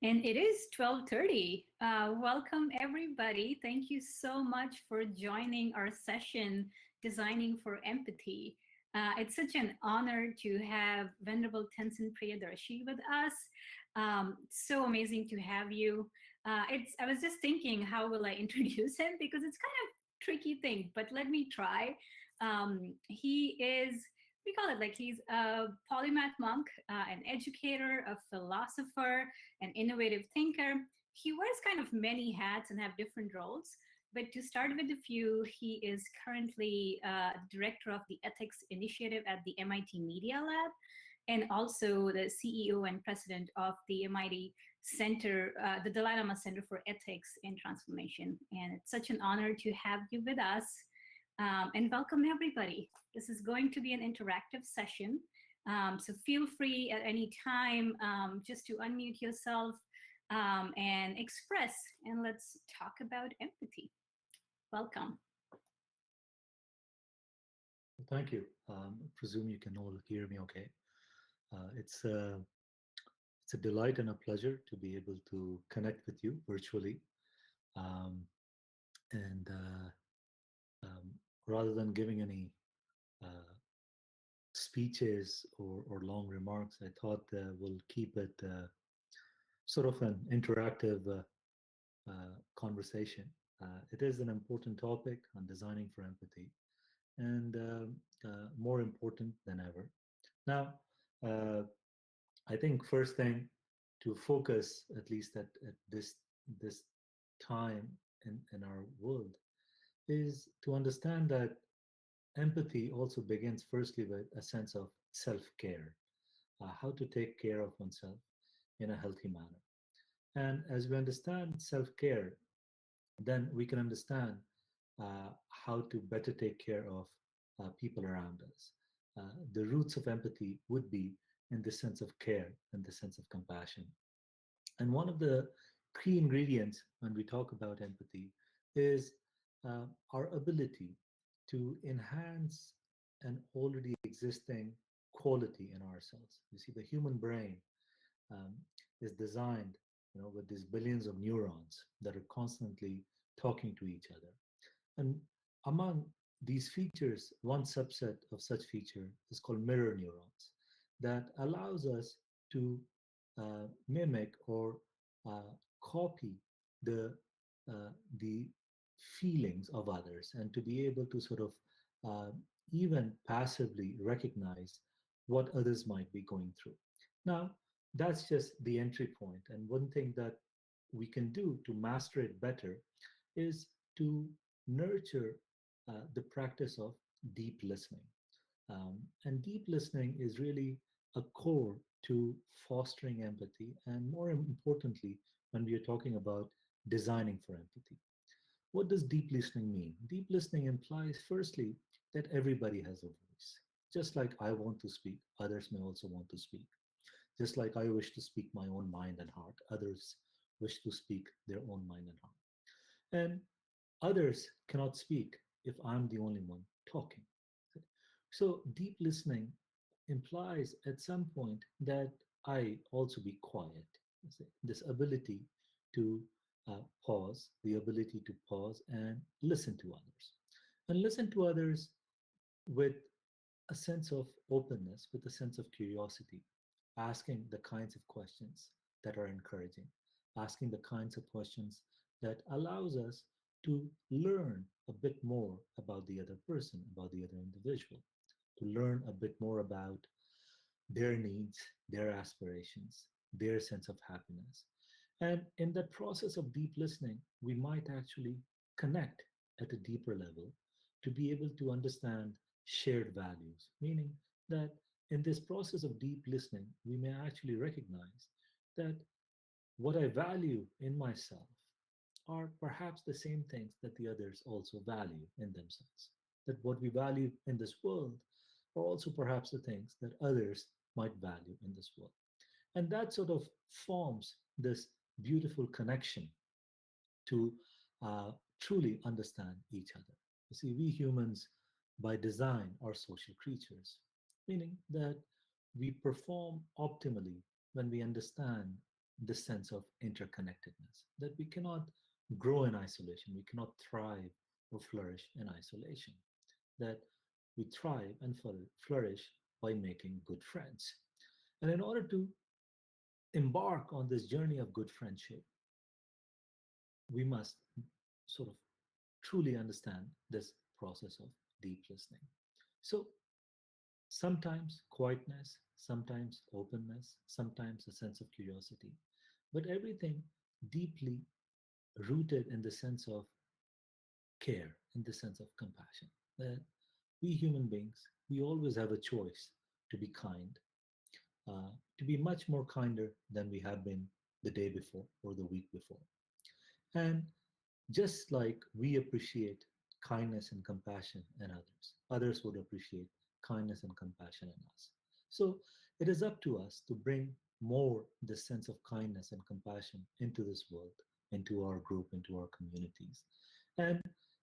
And it is 12:30. Welcome everybody. Thank you so much for joining our session, Designing for Empathy. It's such an honor to have Venerable Tenzin Priyadarshi with us. So amazing to have you. I was just thinking, how will I introduce him? Because it's kind of tricky thing, but let me try. He is, we call it like he's a polymath monk, an educator, a philosopher, an innovative thinker. He wears kind of many hats and have different roles. But to start with a few, he is currently director of the Ethics Initiative at the MIT Media Lab, and also the CEO and president of the MIT Center, the Dalai Lama Center for Ethics and Transformation. And it's such an honor to have you with us. And welcome everybody. This is going to be an interactive session. So feel free at any time just to unmute yourself and express, and let's talk about empathy. Welcome. Thank you. I presume you can all hear me okay. It's a delight and a pleasure to be able to connect with you virtually. Um, and Rather than giving any uh, speeches or long remarks, I thought we'll keep it sort of an interactive conversation. It is an important topic on designing for empathy, and more important than ever. Now, uh, I think first thing to focus, at least at this time in our world, is to understand that empathy also begins firstly with a sense of self-care, how to take care of oneself in a healthy manner. And as we understand self-care, then we can understand how to better take care of people around us. The roots of empathy would be in the sense of care and the sense of compassion. And one of the key ingredients when we talk about empathy is our ability to enhance an already existing quality in ourselves. You see, the human brain um, is designed, with these billions of neurons that are constantly talking to each other. And among these features, one subset of such feature is called mirror neurons that allows us to mimic or copy the the feelings of others and to be able to sort of uh, even passively recognize what others might be going through. Now, that's just the entry point. And one thing that we can do to master it better is to nurture the practice of deep listening. And deep listening is really a core to fostering empathy, and more importantly, when we are talking about designing for empathy. What does deep listening mean? Deep listening implies, firstly, that everybody has a voice. Just like I want to speak, others may also want to speak. Just like I wish to speak my own mind and heart, others wish to speak their own mind and heart. And others cannot speak if I'm the only one talking. So deep listening implies at some point that I also be quiet. This ability to pause, the ability to pause and listen to others. And listen to others with a sense of openness, with a sense of curiosity, asking the kinds of questions that are encouraging, asking the kinds of questions that allows us to learn a bit more about the other person, about the other individual, to learn a bit more about their needs, their aspirations, their sense of happiness. And in that process of deep listening, we might actually connect at a deeper level to be able to understand shared values, meaning that in this process of deep listening, we may actually recognize that what I value in myself are perhaps the same things that the others also value in themselves. That what we value in this world are also perhaps the things that others might value in this world. And that sort of forms this beautiful connection to truly understand each other. You see, we humans by design are social creatures, meaning that we perform optimally when we understand this sense of interconnectedness, that we cannot grow in isolation, we cannot thrive or flourish in isolation, that we thrive and flourish by making good friends. And in order to embark on this journey of good friendship, we must sort of truly understand this process of deep listening. So sometimes quietness, sometimes openness, sometimes a sense of curiosity, but everything deeply rooted in the sense of care, in the sense of compassion. That we human beings, we always have a choice to be kind, to be much more kinder than we have been the day before or the week before. And just like we appreciate kindness and compassion in others, others would appreciate kindness and compassion in us. So it is up to us to bring more this sense of kindness and compassion into this world, into our group, into our communities. And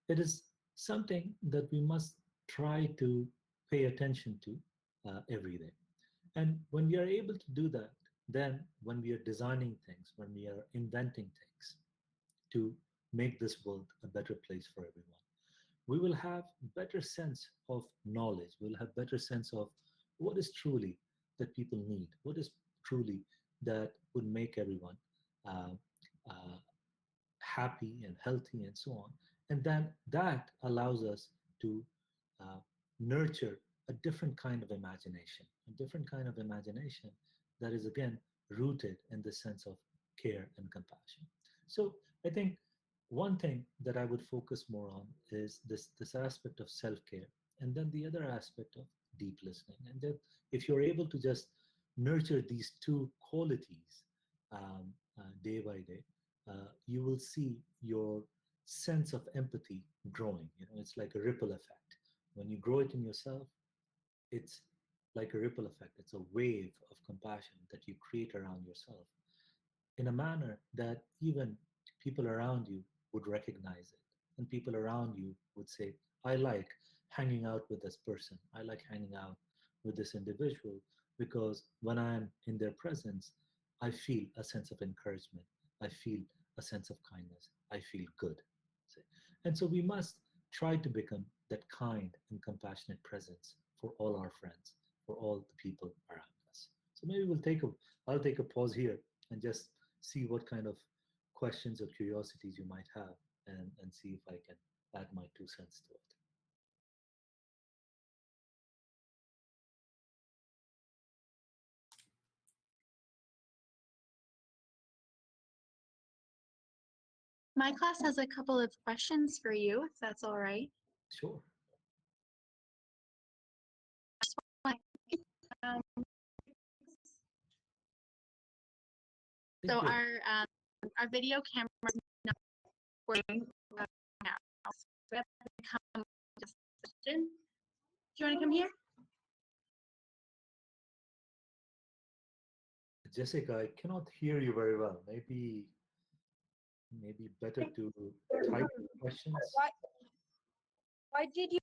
it is something that we must try to pay attention to every day. And when we are able to do that, then when we are designing things, when we are inventing things, to make this world a better place for everyone, we will have better sense of knowledge, we'll have better sense of what is truly that people need, what is truly that would make everyone uh, uh, happy and healthy and so on. And then that allows us to uh, nurture a different kind of imagination, a different kind of imagination that is again rooted in the sense of care and compassion. So I think one thing that I would focus more on is this aspect of self-care, and then the other aspect of deep listening. And that if you're able to just nurture these two qualities day by day, you will see your sense of empathy growing. You know, it's like a ripple effect. When you grow it in yourself, it's like a ripple effect. It's a wave of compassion that you create around yourself in a manner that even people around you would recognize it. And people around you would say, I like hanging out with this person. I like hanging out with this individual because when I'm in their presence, I feel a sense of encouragement. I feel a sense of kindness. I feel good. And so we must try to become that kind and compassionate presence for all our friends, for all the people around us. So maybe I'll take a pause here and just see what kind of questions or curiosities you might have, and see if I can add my 2 cents to it. My class has a couple of questions for you, if that's all right. Sure. Um, Thank so you. our video camera is not working now. So we have to come to session. Do you want to come here? Jessica, I cannot hear you very well. Maybe better to type questions. Why did you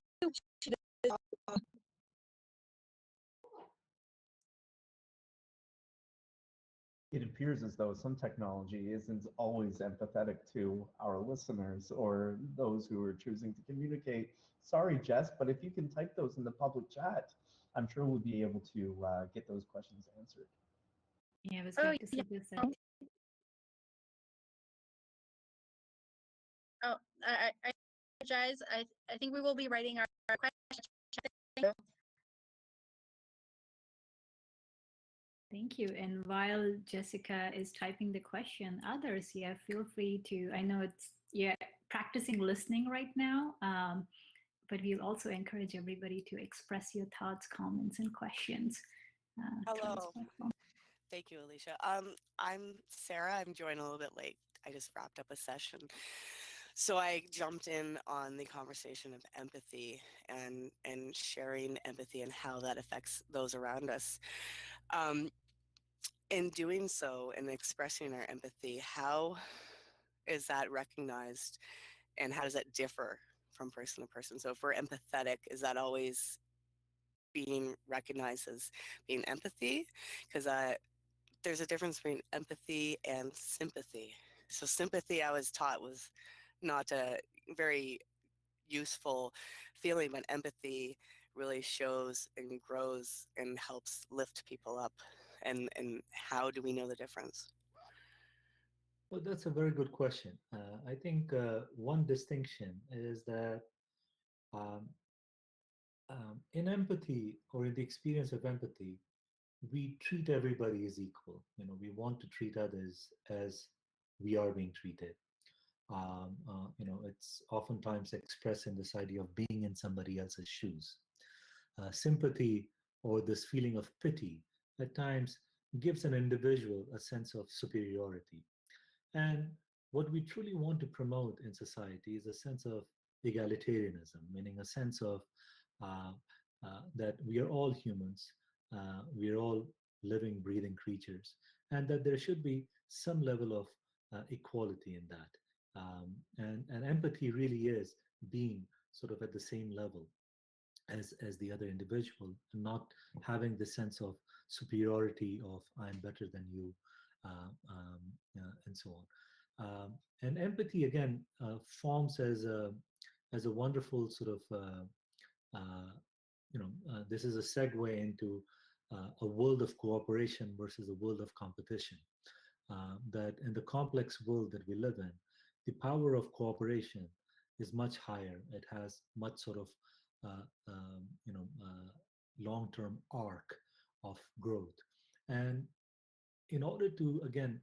It appears as though some technology isn't always empathetic to our listeners or those who are choosing to communicate. Sorry, Jess, but if you can type those in the public chat, I'm sure we'll be able to get those questions answered. Yeah, I was going to suggest that. Oh, I apologize. I think we will be writing our question. Thank you. And while Jessica is typing the question, others, yeah, feel free to. I know it's yeah practicing listening right now, but we'll also encourage everybody to express your thoughts, comments, and questions. Hello. Thank you, Alicia. I'm Sarah. I'm joining a little bit late. I just wrapped up a session. So I jumped in on the conversation of empathy and sharing empathy and how that affects those around us. Um, in doing so and expressing our empathy, how is that recognized and how does that differ from person to person? So if we're empathetic, is that always being recognized as being empathy? Because there's a difference between empathy and sympathy. So sympathy, I was taught, was not a very useful feeling, but empathy really shows and grows and helps lift people up. And how do we know the difference? Well, that's a very good question. I think one distinction is that um, in empathy or in the experience of empathy, we treat everybody as equal. We want to treat others as we are being treated. It's oftentimes expressed in this idea of being in somebody else's shoes. Sympathy or this feeling of pity at times gives an individual a sense of superiority. And what we truly want to promote in society is a sense of egalitarianism, meaning a sense of uh, that we are all humans, we are all living, breathing creatures, and that there should be some level of equality in that. And empathy really is being sort of at the same level as the other individual, and not having the sense of superiority of I'm better than you, and so on. And empathy again forms as a wonderful sort of this is a segue into a world of cooperation versus a world of competition. That in the complex world that we live in, the power of cooperation is much higher. It has much sort of long-term arc of growth. And in order to, again,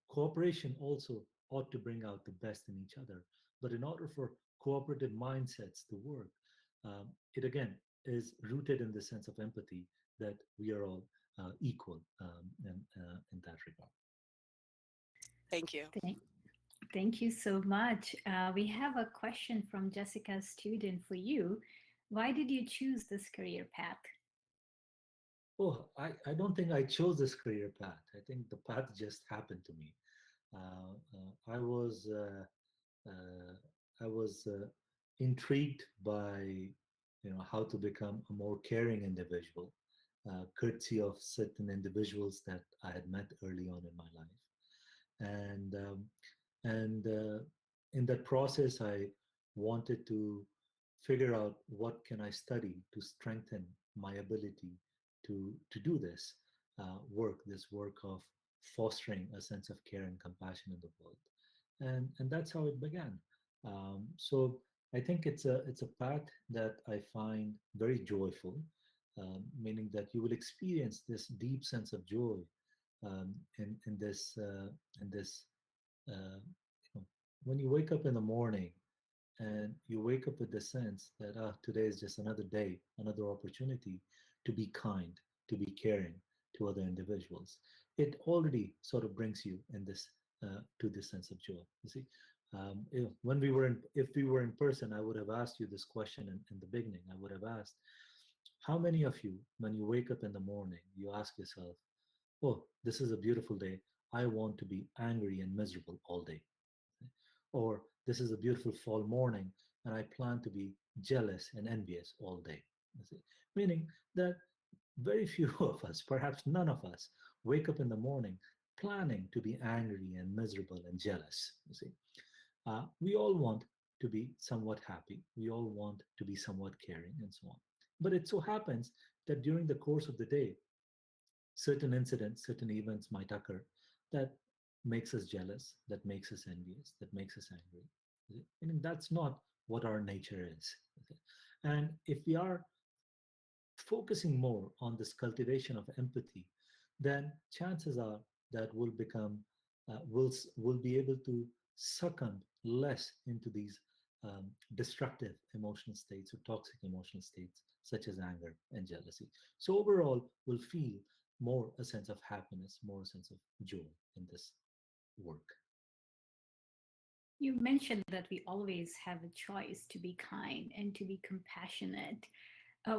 cooperation also ought to bring out the best in each other. But in order for cooperative mindsets to work, it again is rooted in the sense of empathy that we are all equal in that regard. Thank you. Thank you so much. We have a question from Jessica's student for you. Why did you choose this career path? Oh, I don't think I chose this career path. I think the path just happened to me. I was intrigued by how to become a more caring individual, courtesy of certain individuals that I had met early on in my life, and in that process, I wanted to figure out what can I study to strengthen my ability to do this this work of fostering a sense of care and compassion in the world, and that's how it began. So I think it's a path that I find very joyful, meaning that you will experience this deep sense of joy in this uh, when you wake up in the morning and you wake up with the sense that today is just another day, another opportunity to be kind, to be caring to other individuals. It already sort of brings you in this to this sense of joy. You see, if we were in person, I would have asked you this question in the beginning. I would have asked, how many of you, when you wake up in the morning, you ask yourself, "Oh, this is a beautiful day. I want to be angry and miserable all day." Or this is a beautiful fall morning and I plan to be jealous and envious all day. Meaning that very few of us, perhaps none of us, wake up in the morning planning to be angry and miserable and jealous. We all want to be somewhat happy. We all want to be somewhat caring and so on. But it so happens that during the course of the day, certain incidents, certain events might occur that makes us jealous, that makes us envious, that makes us angry. Meaning that's not what our nature is. And if we are focusing more on this cultivation of empathy, then chances are that we'll be able to succumb less into these destructive emotional states or toxic emotional states such as anger and jealousy. So overall, we'll feel more a sense of happiness, more a sense of joy in this work. You mentioned that we always have a choice to be kind and to be compassionate.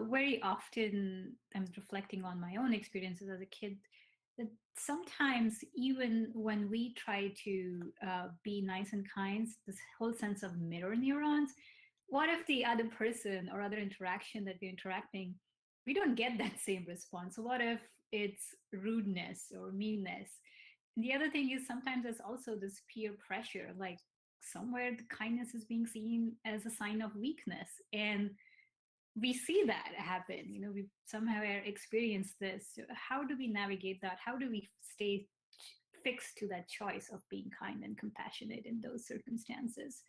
Very often, I'm reflecting on my own experiences as a kid, that sometimes, even when we try to be nice and kind, this whole sense of mirror neurons, what if the other person or other interaction that we're interacting, we don't get that same response? So what if it's rudeness or meanness. And the other thing is sometimes there's also this peer pressure, like somewhere the kindness is being seen as a sign of weakness. And we see that happen. We've somehow experienced this. So how do we navigate that? How do we stay fixed to that choice of being kind and compassionate in those circumstances?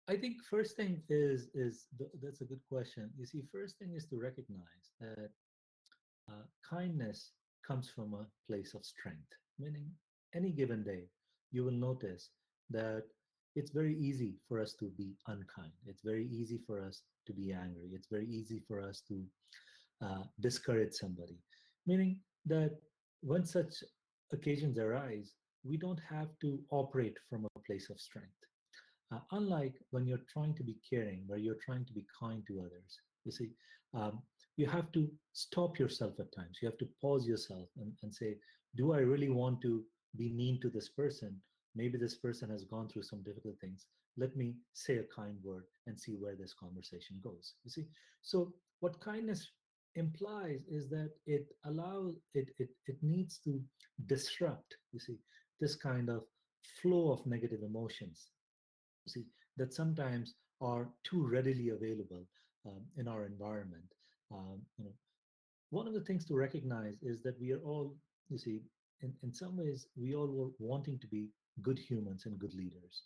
I think first thing that's a good question. You see, first thing is to recognize that kindness comes from a place of strength, meaning any given day, you will notice that it's very easy for us to be unkind. It's very easy for us to be angry. It's very easy for us to discourage somebody, meaning that when such occasions arise, we don't have to operate from a place of strength. Unlike when you're trying to be caring, where you're trying to be kind to others, you see, um, you have to stop yourself at times. You have to pause yourself and say, do I really want to be mean to this person? Maybe this person has gone through some difficult things. Let me say a kind word and see where this conversation goes. You see, so what kindness implies is that it needs to disrupt, you see, this kind of flow of negative emotions, see, that sometimes are too readily available in our environment. You know, one of the things to recognize is that we are all, you see, in some ways, we all were wanting to be good humans and good leaders.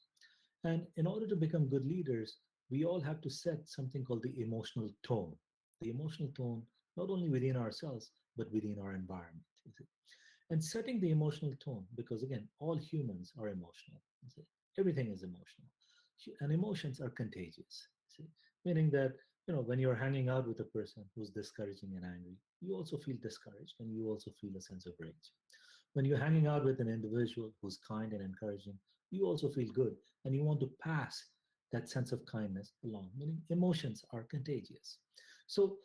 And in order to become good leaders, we all have to set something called the emotional tone. The emotional tone, not only within ourselves, but within our environment. You see. And setting the emotional tone, because again, all humans are emotional. You see. Everything is emotional. And emotions are contagious. See? Meaning that, when you're hanging out with a person who's discouraging and angry, you also feel discouraged and you also feel a sense of rage. When you're hanging out with an individual who's kind and encouraging, you also feel good and you want to pass that sense of kindness along, meaning emotions are contagious. So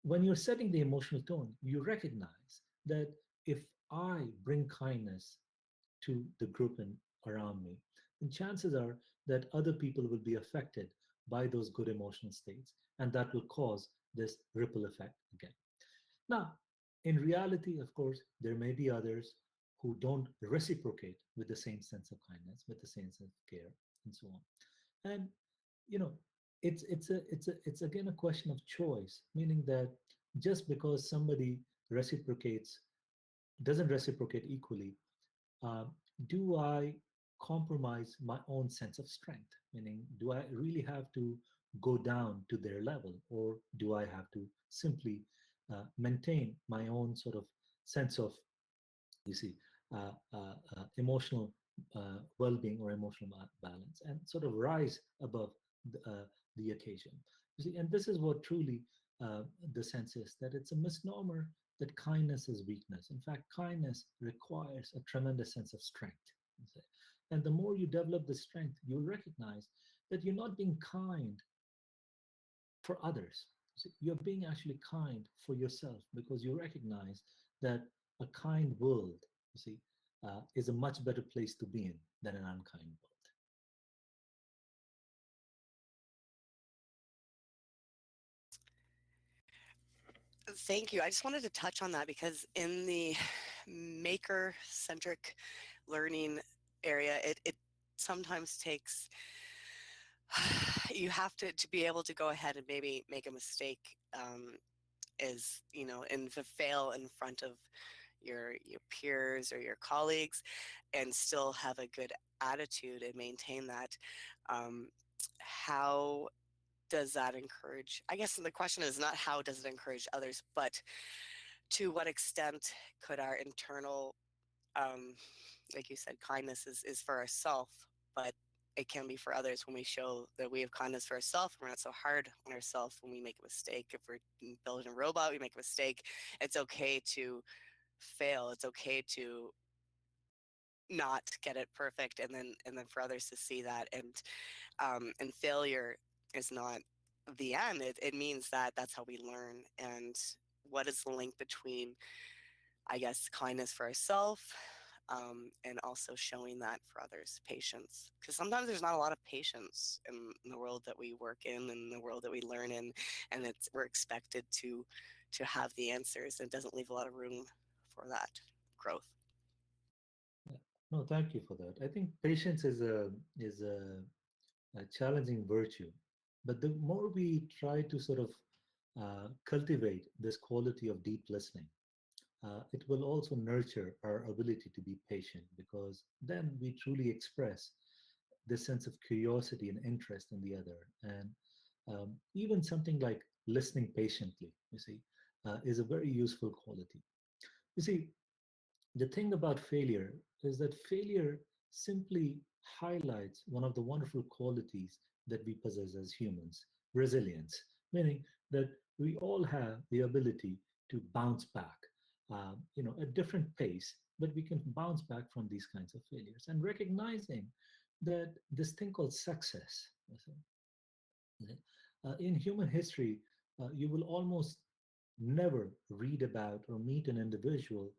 when you're setting the emotional tone, you recognize that if I bring kindness to the group and around me, then chances are that other people will be affected by those good emotional states, and that will cause this ripple effect again. Now, in reality, of course, there may be others who don't reciprocate with the same sense of kindness, with the same sense of care, and so on. And you know, it's again a question of choice, meaning that just because somebody reciprocates doesn't reciprocate equally, uh, do I compromise my own sense of strength? Meaning, do I really have to go down to their level, or do I have to simply maintain my own sort of sense of, you see, emotional well-being or emotional balance, and sort of rise above the occasion? You see, and this is what truly the sense is, that it's a misnomer that kindness is weakness. In fact, kindness requires a tremendous sense of strength. And the more you develop the strength, you'll recognize that you're not being kind for others. You're being actually kind for yourself, because you recognize that a kind world, you see, is a much better place to be in than an unkind world. Thank you. I just wanted to touch on that because in the maker-centric learning area, it sometimes takes, you have to be able to go ahead and maybe make a mistake, and to fail in front of your peers or your colleagues and still have a good attitude and maintain that. How does that encourage, I guess the question is not how does it encourage others, but to what extent could our internal, um, like you said, kindness is for ourselves, but it can be for others when we show that we have kindness for ourselves. We're not so hard on ourselves when we make a mistake. If we're building a robot, we make a mistake. It's okay to fail. It's okay to not get it perfect, and then for others to see that, and failure is not the end. It means that that's how we learn. And what is the link between, I guess, kindness for ourselves, and also showing that for others, patience. Because sometimes there's not a lot of patience in the world that we work in the world that we learn in, and we're expected to have the answers, and it doesn't leave a lot of room for that growth. Yeah. No, thank you for that. I think patience is a challenging virtue, but the more we try to sort of cultivate this quality of deep listening, it will also nurture our ability to be patient, because then we truly express this sense of curiosity and interest in the other. And even something like listening patiently, you see, is a very useful quality. You see, the thing about failure is that failure simply highlights one of the wonderful qualities that we possess as humans: resilience, meaning that we all have the ability to bounce back, at different pace, but we can bounce back from these kinds of failures. And recognizing that this thing called success, in human history, you will almost never read about or meet an individual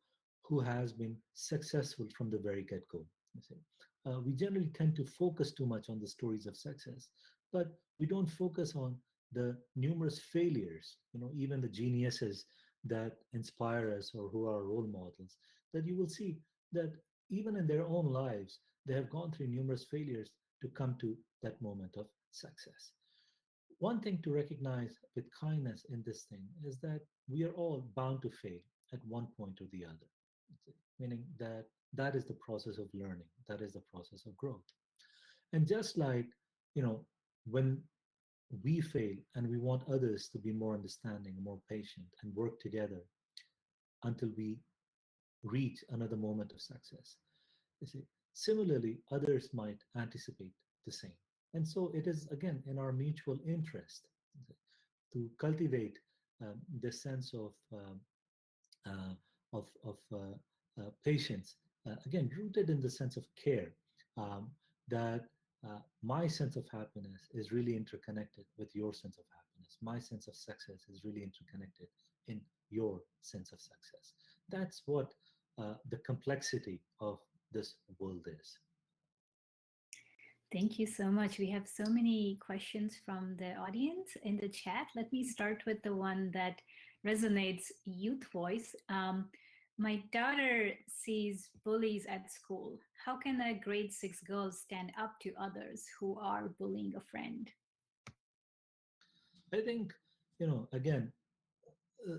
who has been successful from the very get-go. We generally tend to focus too much on the stories of success, but we don't focus on the numerous failures, even the geniuses that inspire us or who are role models, that you will see that even in their own lives, they have gone through numerous failures to come to that moment of success. One thing to recognize with kindness in this thing is that we are all bound to fail at one point or the other, meaning that that is the process of learning, that is the process of growth. And just like, when we fail and we want others to be more understanding, more patient, and work together until we reach another moment of success. You see, similarly, others might anticipate the same. And so it is, again, in our mutual interest to cultivate this sense uh, of patience, again, rooted in the sense of care, um, that my sense of happiness is really interconnected with your sense of happiness. My sense of success is really interconnected in your sense of success. That's what the complexity of this world is. Thank you so much. We have so many questions from the audience in the chat. Let me start with the one that resonates, youth voice. My daughter sees bullies at school. How can a grade 6 girl stand up to others who are bullying a friend? I think, again,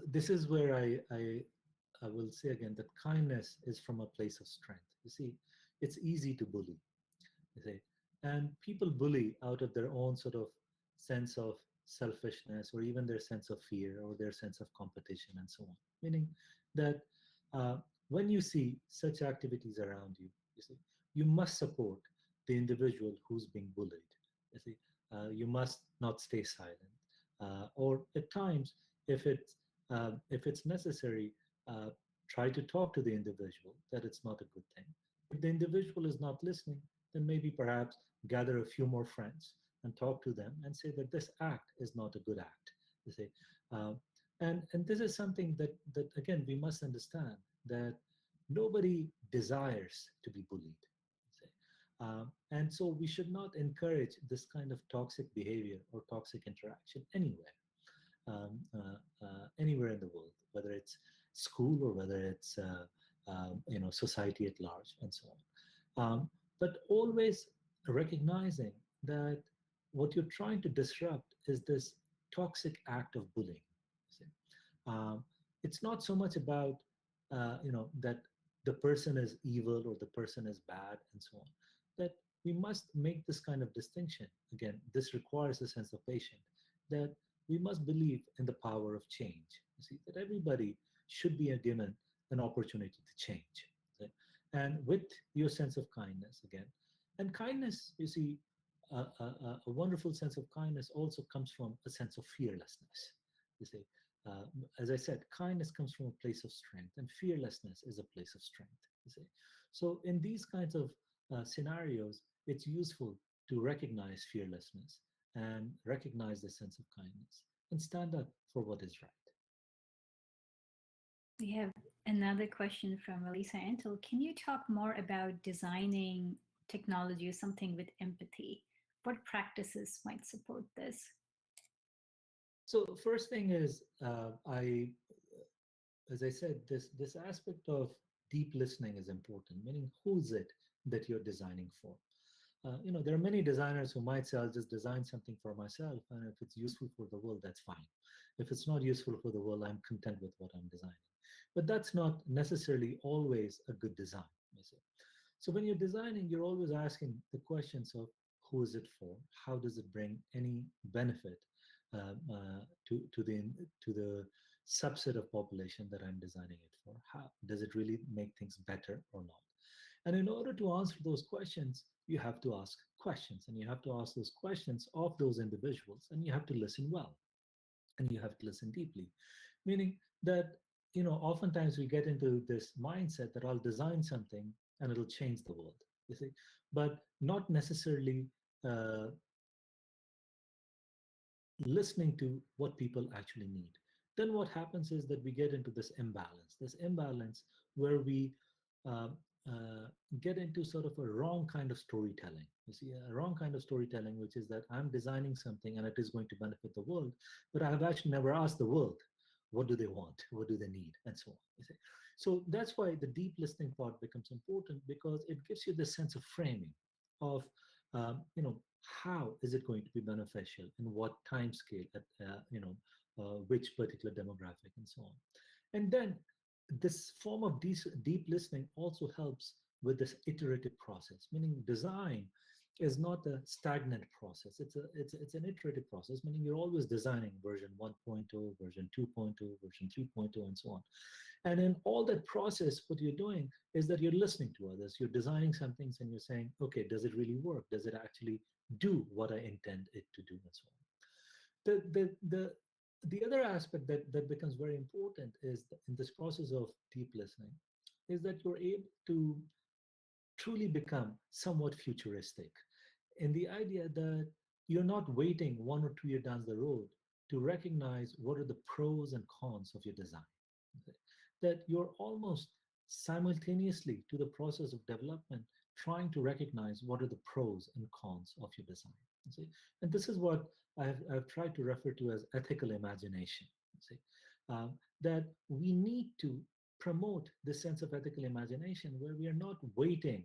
this is where I will say again that kindness is from a place of strength. You see, it's easy to bully, you see, and people bully out of their own sort of sense of selfishness, or even their sense of fear, or their sense of competition, and so on. Meaning that uh, when you see such activities around you, you see, you must support the individual who's being bullied. You see, you must not stay silent, or at times, if it's if it's necessary, uh, try to talk to the individual that it's not a good thing. If the individual is not listening, then maybe perhaps gather a few more friends and talk to them and say that this act is not a good act. You see, uh, and this is something that again we must understand, that nobody desires to be bullied. See. And so we should not encourage this kind of toxic behavior or toxic interaction anywhere, anywhere in the world, whether it's school or whether it's society at large, and so on. But always recognizing that what you're trying to disrupt is this toxic act of bullying. See? It's not so much about that the person is evil or the person is bad and so on. That we must make this kind of distinction. Again, this requires a sense of patience, that we must believe in the power of change. You see, that everybody should be given an opportunity to change. Okay? And with your sense of kindness, again, and kindness, you see, a wonderful sense of kindness also comes from a sense of fearlessness. You see, as I said, kindness comes from a place of strength, and fearlessness is a place of strength. You see, so in these kinds of scenarios, it's useful to recognize fearlessness and recognize the sense of kindness and stand up for what is right. We have another question from Elisa Antle. Can you talk more about designing technology or something with empathy? What practices might support this? So first thing is, as I said, this aspect of deep listening is important. Meaning, who's it that you're designing for? There are many designers who might say, "I'll just design something for myself, and if it's useful for the world, that's fine. If it's not useful for the world, I'm content with what I'm designing." But that's not necessarily always a good design. You see. So when you're designing, you're always asking the questions of who is it for? How does it bring any benefit to the subset of population that I'm designing it for? How does it really make things better or not? And in order to answer those questions, you have to ask questions, and you have to ask those questions of those individuals, and you have to listen well, and you have to listen deeply. Meaning that, oftentimes we get into this mindset that I'll design something and it'll change the world, you see, but not necessarily uh, listening to what people actually need. Then what happens is that we get into this imbalance where we uh, uh, get into sort of a wrong kind of storytelling. You see, a wrong kind of storytelling, which is that I'm designing something and it is going to benefit the world, but I have actually never asked the world, what do they want? What do they need? And so on. You see? So that's why the deep listening part becomes important, because it gives you this sense of framing of, how is it going to be beneficial, in what time scale, at which particular demographic, and so on. And then this form of deep listening also helps with this iterative process, meaning design is not a stagnant process. It's an iterative process, meaning you're always designing version 1.0, version 2.0, version 3.0, and so on. And in all that process, what you're doing is that you're listening to others. You're designing some things and you're saying, okay, does it really work? Does it actually do what I intend it to do, and so on. The other aspect that becomes very important is in this process of deep listening is that you're able to truly become somewhat futuristic in the idea that you're not waiting 1 or 2 years down the road to recognize what are the pros and cons of your design. Okay? That you're almost simultaneously to the process of development trying to recognize what are the pros and cons of your design. You see? And this is what I've tried to refer to as ethical imagination. You see? That we need to promote this sense of ethical imagination where we are not waiting,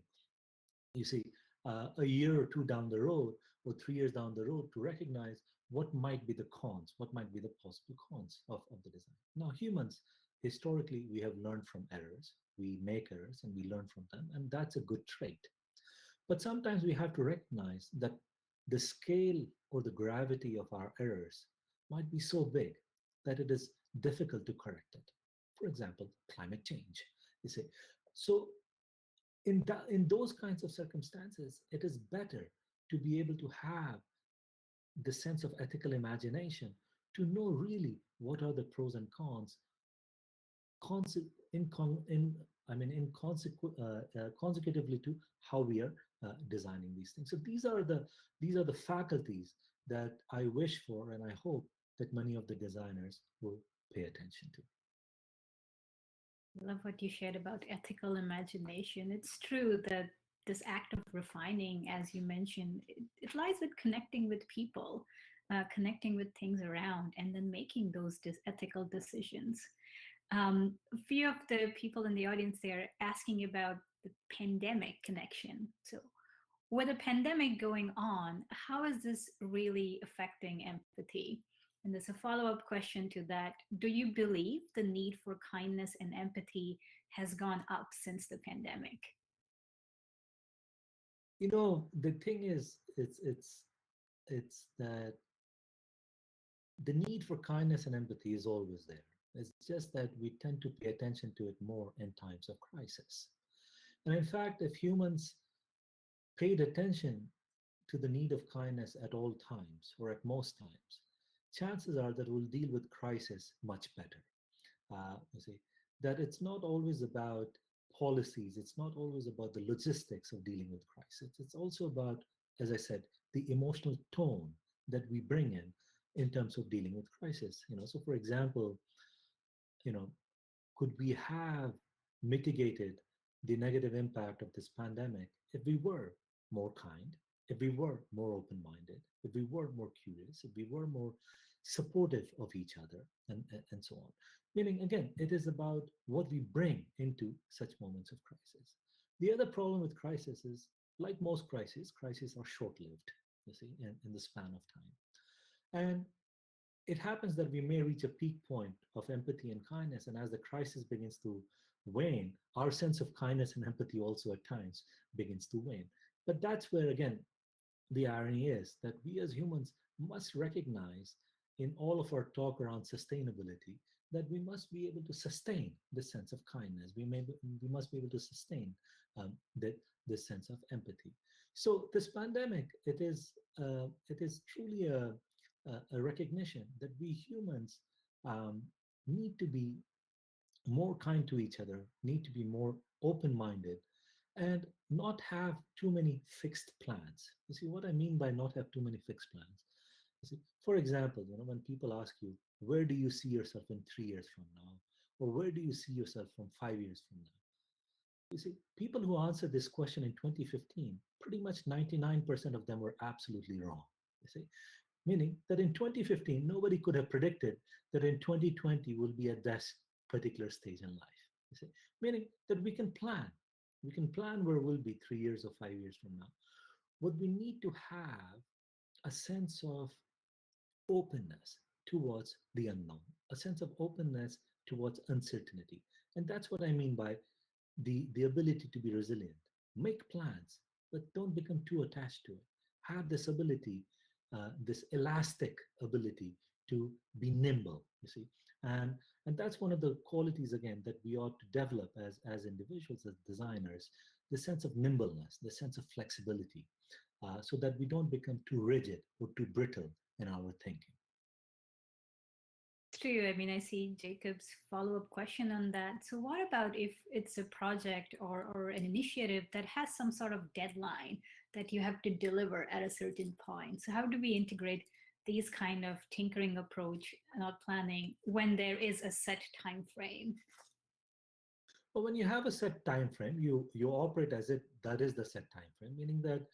you see, a year or two down the road or 3 years down the road to recognize what might be the cons, what might be the possible cons of the design. Now, humans, historically, we have learned from errors. We make errors and we learn from them, and that's a good trait. But sometimes we have to recognize that the scale or the gravity of our errors might be so big that it is difficult to correct it. For example, climate change, you see. So in those kinds of circumstances, it is better to be able to have the sense of ethical imagination to know really what are the pros and cons in, in I mean in consecutively to how we are designing these things. So these are the faculties that I wish for, and I hope that many of the designers will pay attention to. I love what you shared about ethical imagination. It's true that this act of refining, as you mentioned, it lies with connecting with people, connecting with things around, and then making those ethical decisions. A few of the people in the audience, they're asking about the pandemic connection. So with a pandemic going on, how is this really affecting empathy? And there's a follow-up question to that. Do you believe the need for kindness and empathy has gone up since the pandemic? The thing is, it's that the need for kindness and empathy is always there. It's just that we tend to pay attention to it more in times of crisis. And in fact, if humans paid attention to the need of kindness at all times or at most times, chances are that we'll deal with crisis much better. You see, that it's not always about policies, it's not always about the logistics of dealing with crisis. It's also about, as I said, the emotional tone that we bring in terms of dealing with crisis. So for example, you know, could we have mitigated the negative impact of this pandemic if we were more kind, if we were more open minded, if we were more curious, if we were more supportive of each other, and so on. Meaning, again, it is about what we bring into such moments of crisis. The other problem with crisis is, like most crises are short lived, you see, in the span of time. And it happens that we may reach a peak point of empathy and kindness, and as the crisis begins to wane, our sense of kindness and empathy also at times begins to wane. But that's where, again, the irony is that we as humans must recognize in all of our talk around sustainability that we must be able to sustain this sense of kindness. We must be able to sustain this sense of empathy. So this pandemic, it is truly a recognition that we humans um, need to be more kind to each other, need to be more open-minded, and not have too many fixed plans. You see what I mean by not have too many fixed plans? You see, for example, when people ask you, where do you see yourself in 3 years from now? Or where do you see yourself from 5 years from now? You see, people who answered this question in 2015, pretty much 99% of them were absolutely wrong. You see, meaning that in 2015, nobody could have predicted that in 2020 we'll be at this particular stage in life. You see, meaning that we can plan where we'll be 3 years or 5 years from now. What we need to have a sense of openness towards the unknown, a sense of openness towards uncertainty. And that's what I mean by the ability to be resilient. Make plans, but don't become too attached to it. Have this ability, this elastic ability to be nimble, you see. And, and that's one of the qualities, again, that we ought to develop as individuals, as designers, the sense of nimbleness, the sense of flexibility, so that we don't become too rigid or too brittle in our thinking. True. I mean, I see Jacob's follow-up question on that. So what about if it's a project or an initiative that has some sort of deadline that you have to deliver at a certain point? So how do we integrate these kind of tinkering approach, not planning, when there is a set time frame? But when you have a set time frame, you operate as if that is the set time frame, meaning that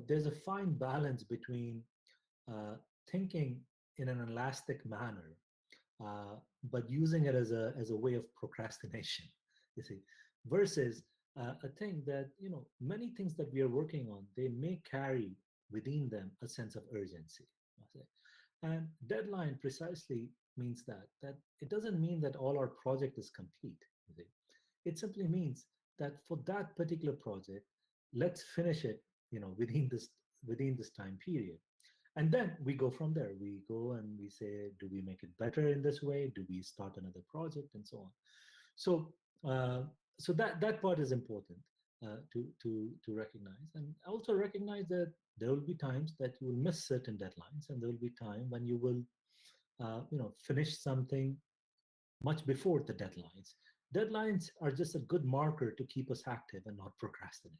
there's a fine balance between uh, thinking in an elastic manner, but using it as a way of procrastination, you see, versus a thing that, many things that we are working on, they may carry within them a sense of urgency. I say. And deadline precisely means that it doesn't mean that all our project is complete. You see. It simply means that for that particular project, let's finish it, within this time period. And then we go from there. We go and we say, do we make it better in this way? Do we start another project, and so on? So, that part is important to recognize, and also recognize that there will be times that you will miss certain deadlines, and there will be time when you will, finish something much before the deadlines. Deadlines are just a good marker to keep us active and not procrastinate.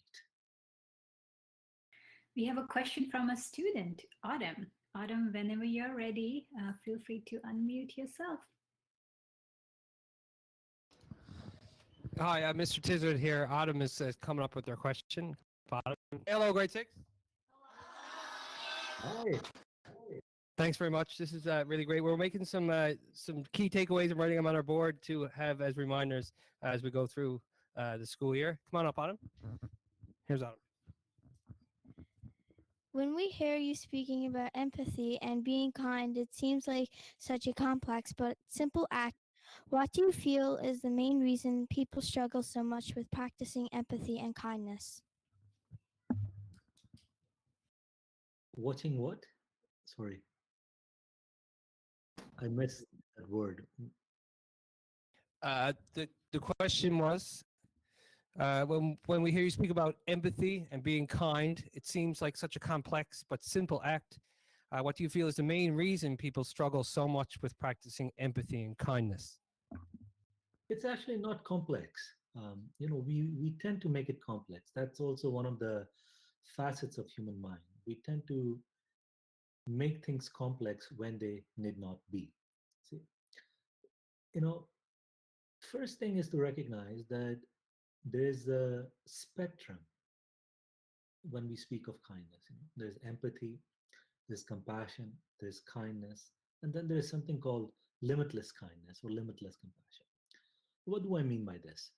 We have a question from a student, Autumn. Autumn, whenever you're ready, feel free to unmute yourself. Hi, Mr. Tizard here. Autumn is coming up with their question. Autumn. Hello, grade 6. Hi. Thanks very much. This is really great. We're making some key takeaways and writing them on our board to have as reminders as we go through the school year. Come on up, Autumn. Here's Autumn. When we hear you speaking about empathy and being kind, it seems like such a complex but simple act. What do you feel is the main reason people struggle so much with practicing empathy and kindness? Watching what? Sorry, I missed that word. The question was, when we hear you speak about empathy and being kind, it seems like such a complex but simple act. What do you feel is the main reason people struggle so much with practicing empathy and kindness? It's actually not complex. We tend to make it complex. That's also one of the facets of human mind. We tend to make things complex when they need not be. See, you know, First thing is to recognize that there's a spectrum when we speak of kindness. There's empathy, there's compassion, there's kindness, and then there is something called limitless kindness or limitless compassion. What do I mean by this?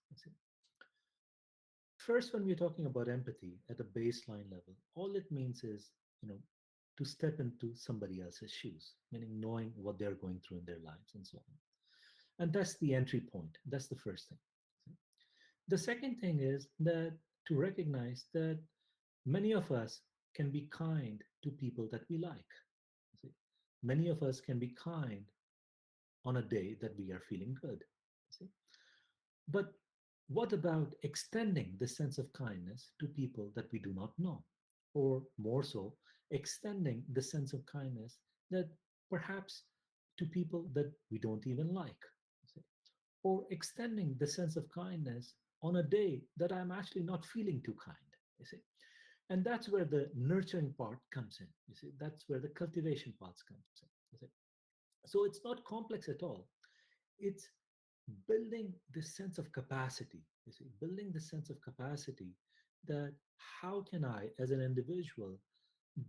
First, when we're talking about empathy at a baseline level, all it means is, to step into somebody else's shoes, meaning knowing what they're going through in their lives and so on. And that's the entry point. That's the first thing. The second thing is that to recognize that many of us can be kind to people that we like. Many of us can be kind on a day that we are feeling good. But what about extending the sense of kindness to people that we do not know? Or more so, extending the sense of kindness that perhaps to people that we don't even like? Or extending the sense of kindness on a day that I'm actually not feeling too kind, you see. And that's where the nurturing part comes in, you see. That's where the cultivation part comes in, you see. So it's not complex at all. It's building this sense of capacity, you see, building the sense of capacity that how can I, as an individual,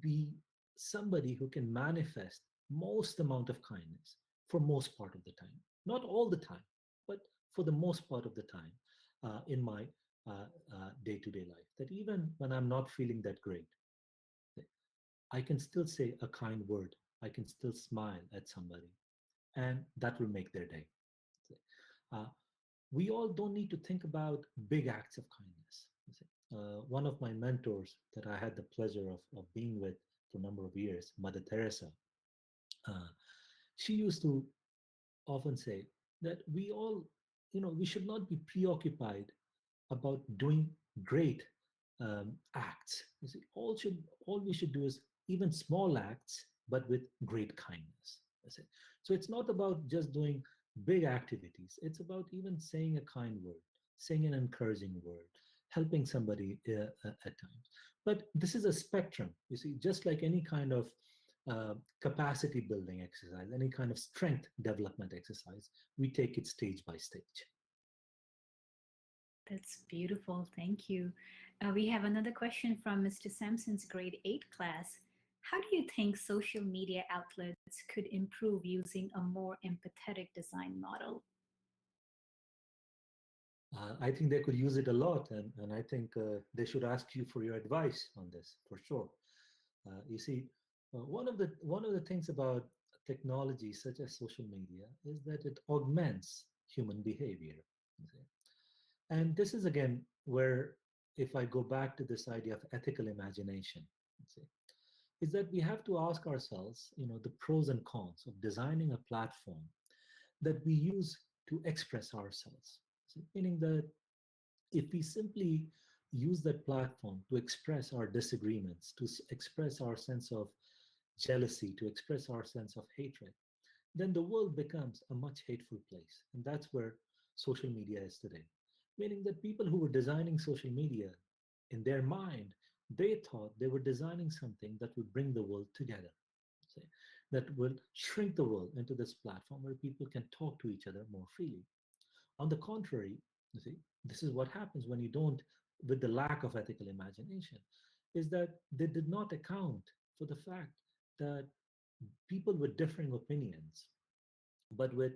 be somebody who can manifest most amount of kindness for most part of the time, not all the time, but for the most part of the time in my day-to-day life, that even when I'm not feeling that great, I can still say a kind word, I can still smile at somebody, and that will make their day. uh, we all don't need to think about big acts of kindness. One of my mentors that I had the pleasure of being with for a number of years, Mother Teresa, uh, she used to often say that we all, we should not be preoccupied about doing great acts. You see, all we should do is even small acts, but with great kindness. So it's not about just doing big activities. It's about even saying a kind word, saying an encouraging word, helping somebody at times. But this is a spectrum. You see, just like any kind of capacity building exercise, any kind of strength development exercise, we take it stage by stage. That's beautiful. Thank you. We have another question from Mr. Sampson's grade 8 class. How do you think social media outlets could improve using a more empathetic design model? I think they could use it a lot, and I think they should ask you for your advice on this for sure. You see, one of the things about technology such as social media is that it augments human behavior. And this is again where, if I go back to this idea of ethical imagination, is that we have to ask ourselves, the pros and cons of designing a platform that we use to express ourselves. Meaning that if we simply use that platform to express our disagreements, to express our sense of jealousy, to express our sense of hatred, then the world becomes a much hateful place. And that's where social media is today. Meaning that people who were designing social media, in their mind, they thought they were designing something that would bring the world together, that will shrink the world into this platform where people can talk to each other more freely. On the contrary, you see, this is what happens when you don't, with the lack of ethical imagination, is that they did not account for the fact that people with differing opinions, but with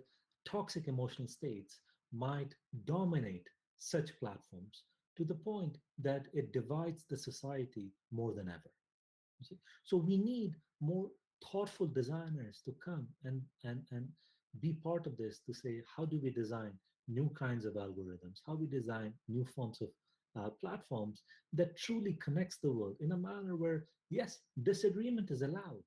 toxic emotional states, might dominate such platforms to the point that it divides the society more than ever. You see? So we need more thoughtful designers to come and be part of this, to say, how do we design new kinds of algorithms? How we design new forms of platforms that truly connects the world in a manner where, yes, disagreement is allowed,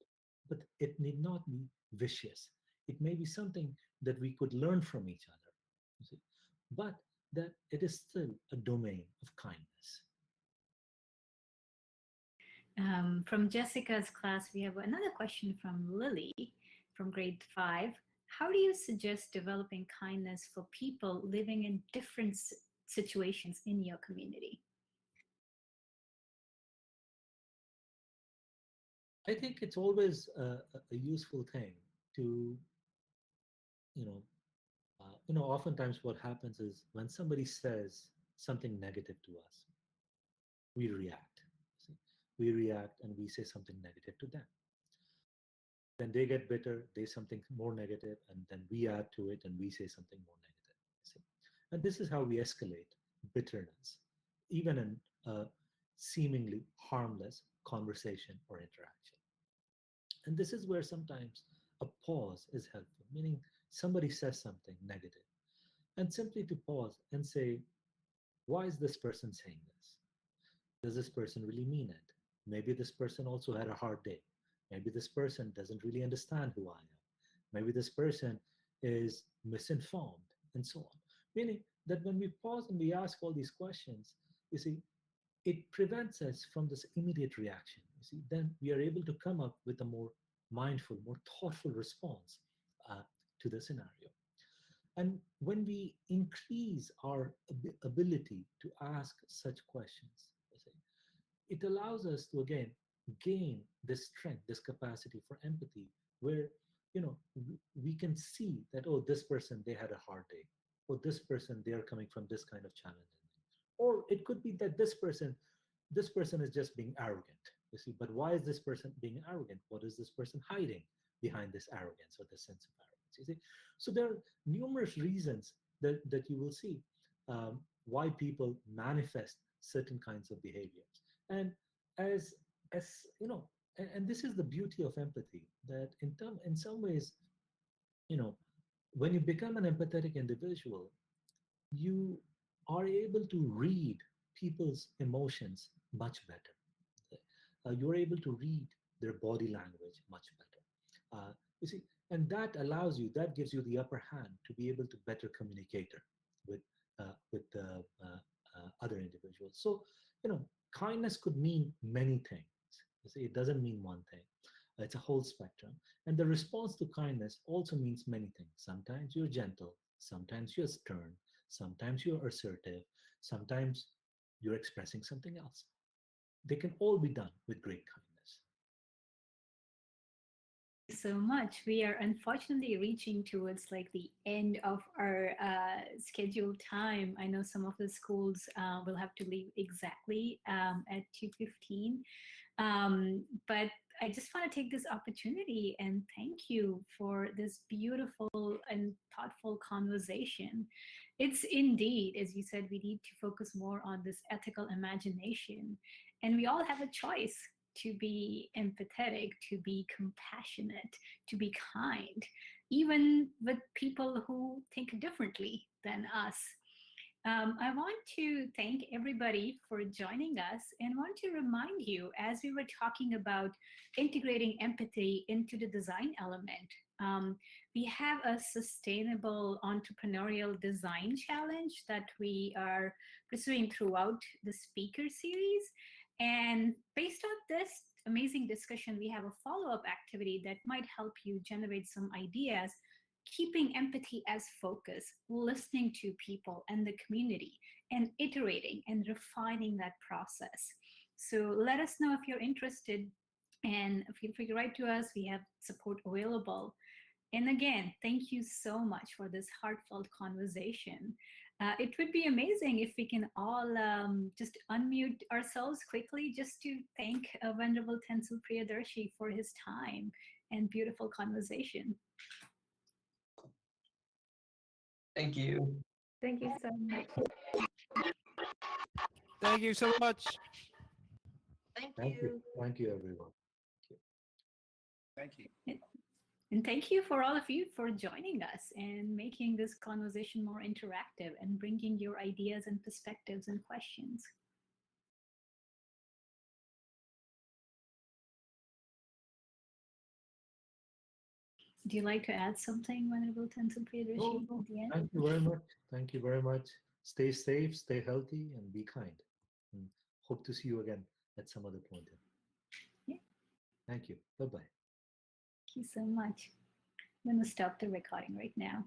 but it need not be vicious. It may be something that we could learn from each other, you see, but that it is still a domain of kindness. From Jessica's class, we have another question from Lily from grade 5. How do you suggest developing kindness for people living in different situations in your community? I think it's always a useful thing to, you know, oftentimes what happens is when somebody says something negative to us, we react. See? We react and we say something negative to them. Then they get bitter, they say something more negative, and then we add to it and we say something more negative. See? And this is how we escalate bitterness, even in a seemingly harmless conversation or interaction. And this is where sometimes a pause is helpful, meaning somebody says something negative, and simply to pause and say, why is this person saying this? Does this person really mean it? Maybe this person also had a hard day. Maybe this person doesn't really understand who I am. Maybe this person is misinformed, and so on. Meaning that when we pause and we ask all these questions, you see, it prevents us from this immediate reaction. You see, then we are able to come up with a more mindful, more thoughtful response to the scenario. And when we increase our ability to ask such questions, it allows us to again gain this strength, this capacity for empathy, where we can see that, oh, this person, they had a hard day, or this person, they are coming from this kind of challenge, or it could be that this person is just being arrogant. You see, but why is this person being arrogant? What is this person hiding behind this arrogance or this sense of arrogance? You see, so there are numerous reasons that you will see why people manifest certain kinds of behaviors. And as and this is the beauty of empathy, that in some ways, you know when you become an empathetic individual, you are able to read people's emotions much better. You're able to read their body language much better. You see, and that gives you the upper hand to be able to better communicate with other individuals. So, kindness could mean many things. You see, it doesn't mean one thing. It's a whole spectrum. And the response to kindness also means many things. Sometimes you're gentle, sometimes you're stern, sometimes you're assertive, sometimes you're expressing something else. They can all be done with great kindness. So much. We are unfortunately reaching towards like the end of our scheduled time. I know some of the schools will have to leave exactly at 2:15. But I just want to take this opportunity and thank you for this beautiful and thoughtful conversation. It's indeed, as you said, we need to focus more on this ethical imagination. And we all have a choice to be empathetic, to be compassionate, to be kind, even with people who think differently than us. I want to thank everybody for joining us and want to remind you, as we were talking about integrating empathy into the design element, we have a sustainable entrepreneurial design challenge that we are pursuing throughout the speaker series. And based on this amazing discussion, we have a follow-up activity that might help you generate some ideas, keeping empathy as focus, listening to people and the community, and iterating and refining that process. So let us know if you're interested, and feel free to write to us. We have support available. And again, thank you so much for this heartfelt conversation. It would be amazing if we can all just unmute ourselves quickly just to thank Venerable Tenzin Priyadarshi for his time and beautiful conversation. Thank you. Thank you so much. Thank you so much. Thank you. Thank you, everyone. Thank you. And thank you for all of you for joining us and making this conversation more interactive and bringing your ideas and perspectives and questions. Do you like to add something, Venerable Tenzin Priyadarshi, at the end? Thank you very much. Thank you very much. Stay safe, stay healthy, and be kind. And hope to see you again at some other point. Yeah. Thank you. Bye-bye. Thank you so much. I'm going to stop the recording right now.